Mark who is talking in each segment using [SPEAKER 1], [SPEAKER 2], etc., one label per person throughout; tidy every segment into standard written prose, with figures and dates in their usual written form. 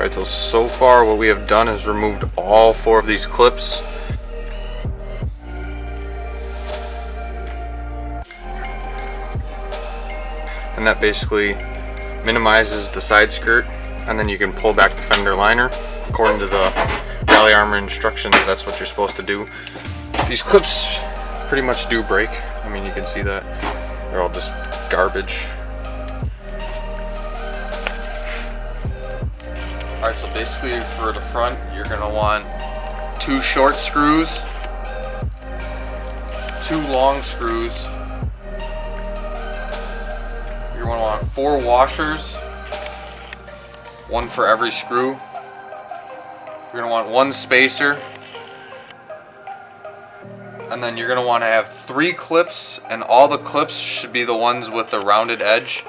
[SPEAKER 1] Alright, so far what we have done is removed all 4 of these clips. And that basically minimizes the side skirt, and then you can pull back the fender liner. According to the Rally Armor instructions, that's what you're supposed to do. These clips pretty much do break. I mean, you can see that. They're all just garbage. Alright, so basically for the front, you're going to want 2 short screws, 2 long screws. You're going to want 4 washers, 1 for every screw. You're going to want 1 spacer. And then you're going to want to have 3 clips, and all the clips should be the ones with the rounded edge.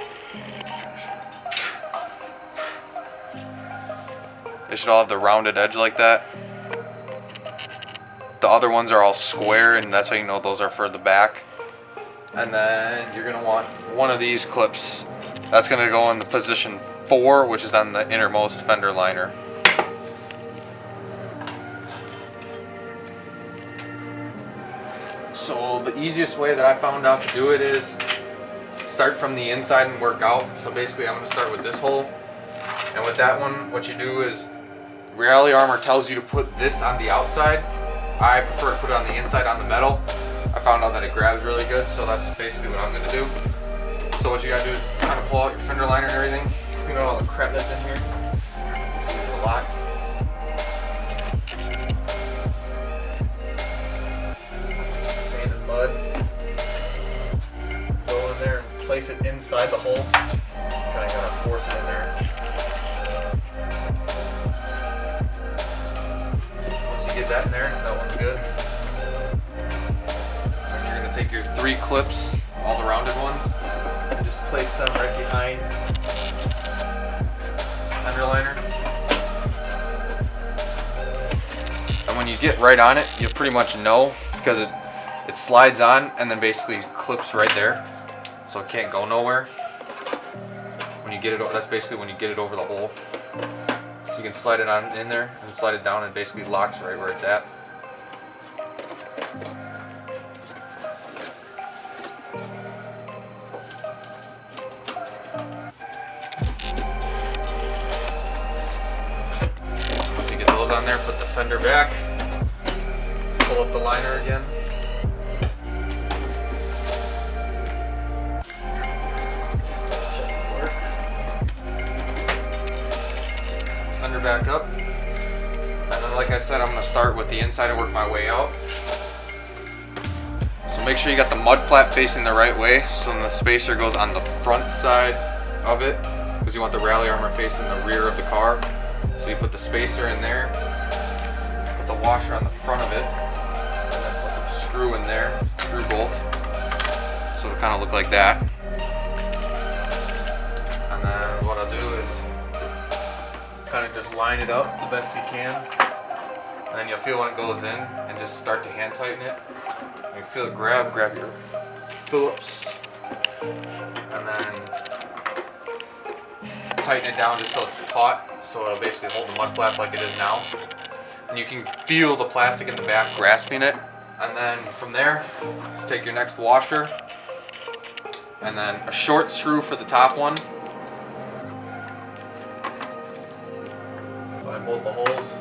[SPEAKER 1] They should all have the rounded edge like that. The other ones are all square, and that's how you know those are for the back. And then you're going to want 1 of these clips. That's going to go in the position 4, which is on the innermost fender liner. So the easiest way that I found out to do it is start from the inside and work out. So basically I'm going to start with this hole. And with that one, what you do is Rally Armor tells you to put this on the outside. I prefer to put it on the inside on the metal. I found out that it grabs really good, so that's basically what I'm going to do. So what you got to do is kind of pull out your fender liner and everything. Clean out all the crap that's in here. See, there's a lot. Sand and mud. Go in there and place it inside the hole. Kind of gotta force it in there. Once you get that in there, that one's good. And you're gonna take your 3 clips, all the rounded ones, and just place them right behind the fender liner. And when you get right on it, you'll pretty much know, because it slides on and then basically clips right there, so it can't go nowhere. When you get it, that's basically when you get it over the hole. So you can slide it on in there and slide it down, and it basically locks right where it's at. Once you get those on there, put the fender back, pull up the liner again. Back up, and then like I said, I'm going to start with the inside and work my way out. So make sure you got the mud flap facing the right way, so then the spacer goes on the front side of it, because you want the Rally Armor facing the rear of the car. So you put the spacer in there, put the washer on the front of it, and then put the screw in there, screw both, so it'll kind of look like that. And then what I'll do is kind of just line it up the best you can, and then you'll feel when it goes in, and just start to hand tighten it. When you feel it grab your Phillips, and then tighten it down just so it's taut, so it'll basically hold the mud flap like it is now. And you can feel the plastic in the back grasping it. And then from there, just take your next washer, and then a short screw for the top one. Find both the holes.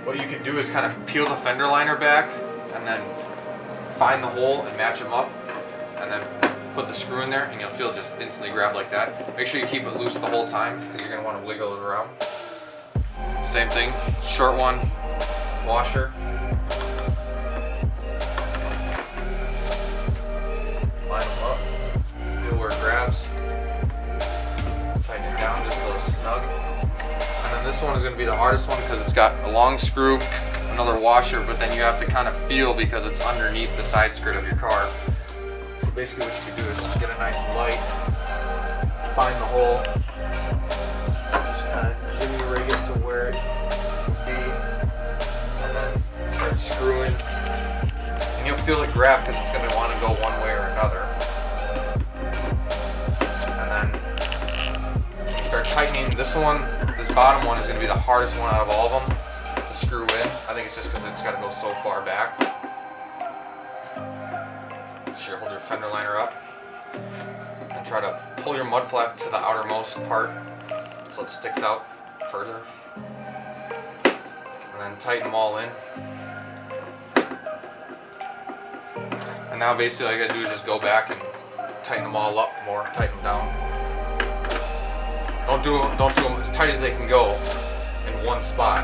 [SPEAKER 1] What you can do is kind of peel the fender liner back, and then find the hole and match them up, and then put the screw in there, and you'll feel it just instantly grab like that. Make sure you keep it loose the whole time, because you're going to want to wiggle it around. Same thing, short one, washer. Line them up, feel where it grabs. Tighten it down just a little snug. And then this one is going to be the hardest one, because it's got a long screw, another washer, but then you have to kind of feel because it's underneath the side skirt of your car. So basically what you can do is just get a nice light, find the hole, just kind of jimmy rig it to where it would be, and then start screwing. And you'll feel it grab because it's going to want to go one way or another. And then tightening this one, this bottom one is going to be the hardest one out of all of them to screw in. I think it's just because it's got to go so far back. So you hold your fender liner up and try to pull your mud flap to the outermost part so it sticks out further. And then tighten them all in. And now basically all you gotta do is just go back and tighten them all up more, tighten them down. Don't do them as tight as they can go in one spot.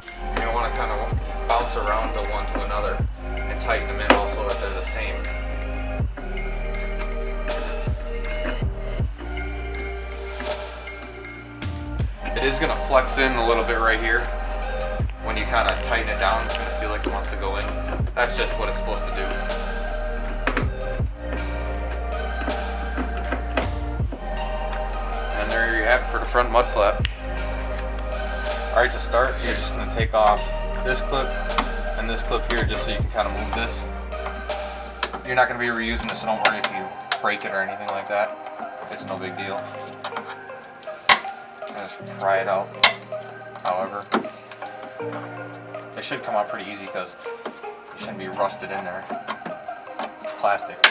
[SPEAKER 1] You're gonna wanna kind of bounce around to one to another and tighten them in also if they're the same. It is going to flex in a little bit right here. When you kind of tighten it down, it's going to feel like it wants to go in. That's just what it's supposed to do. And there you have it for the front mud flap. Alright, to start, you're just going to take off this clip and this clip here just so you can kind of move this. You're not going to be reusing this, so don't worry if you break it or anything like that. It's no big deal. Just pry it out. However, they should come out pretty easy because it shouldn't be rusted in there. It's plastic.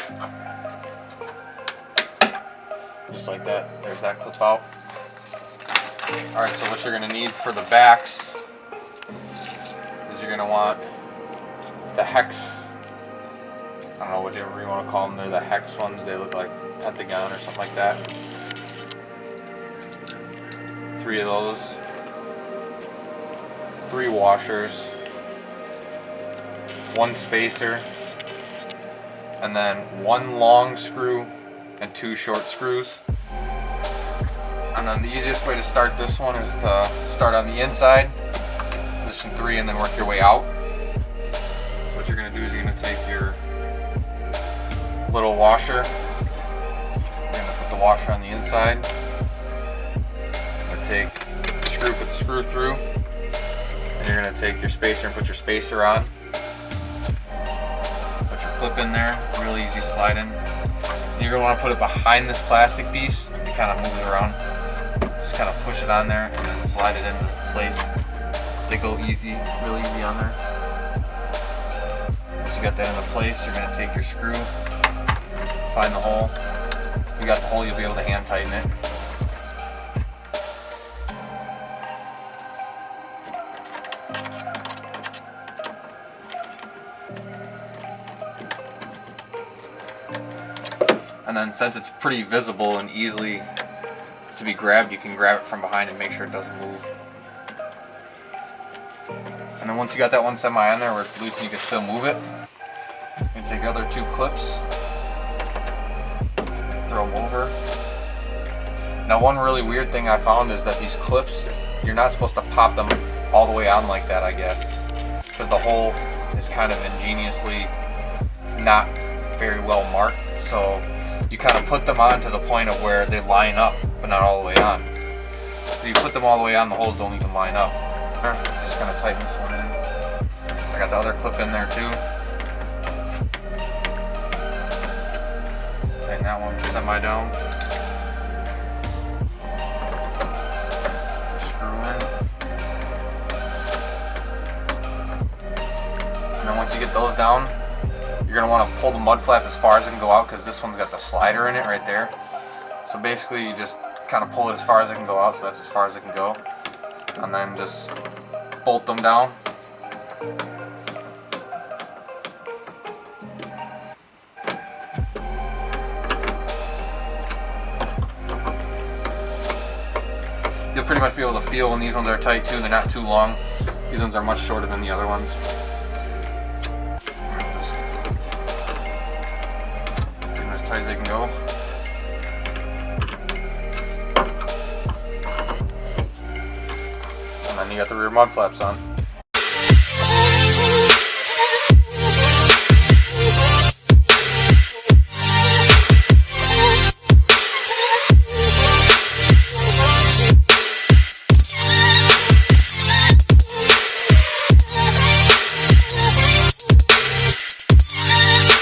[SPEAKER 1] Just like that. There's that clip out. Alright, so what you're going to need for the backs is you're going to want the hex. I don't know whatever you want to call them. They're the hex ones. They look like pentagon or something like that. 3 of those, 3 washers, 1 spacer, and then 1 long screw and 2 short screws. And then the easiest way to start this one is to start on the inside, position 3, and then work your way out. So what you're going to do is you're going to take your little washer, you're going to put the washer on the inside. Take the screw, put the screw through, and you're going to take your spacer and put your spacer on. Put your clip in there, really easy slide in. You're going to want to put it behind this plastic piece to kind of move it around. Just kind of push it on there and then slide it into place. They go easy, really easy on there. Once you got that into place, you're going to take your screw, find the hole. If you got the hole, you'll be able to hand tighten it. And then since it's pretty visible and easily to be grabbed, you can grab it from behind and make sure it doesn't move. And then once you got that one semi on there where it's loose and you can still move it, you can take the other 2 clips, throw them over. Now one really weird thing I found is that these clips, you're not supposed to pop them all the way on like that, I guess. Because the hole is kind of ingeniously not very well marked. So you kind of put them on to the point of where they line up, but not all the way on. So you put them all the way on, the holes don't even line up. Just kind of tighten this one in. I got the other clip in there too. Tighten that one semi down. Screw in. And then once you get those down, you're going to want to pull the mud flap as far as it can go out because this one's got the slider in it right there. So basically you just kind of pull it as far as it can go out, so that's as far as it can go. And then just bolt them down. You'll pretty much be able to feel when these ones are tight too. They're not too long. These ones are much shorter than the other ones. As tight as they can go. And then you got the rear mud flaps on.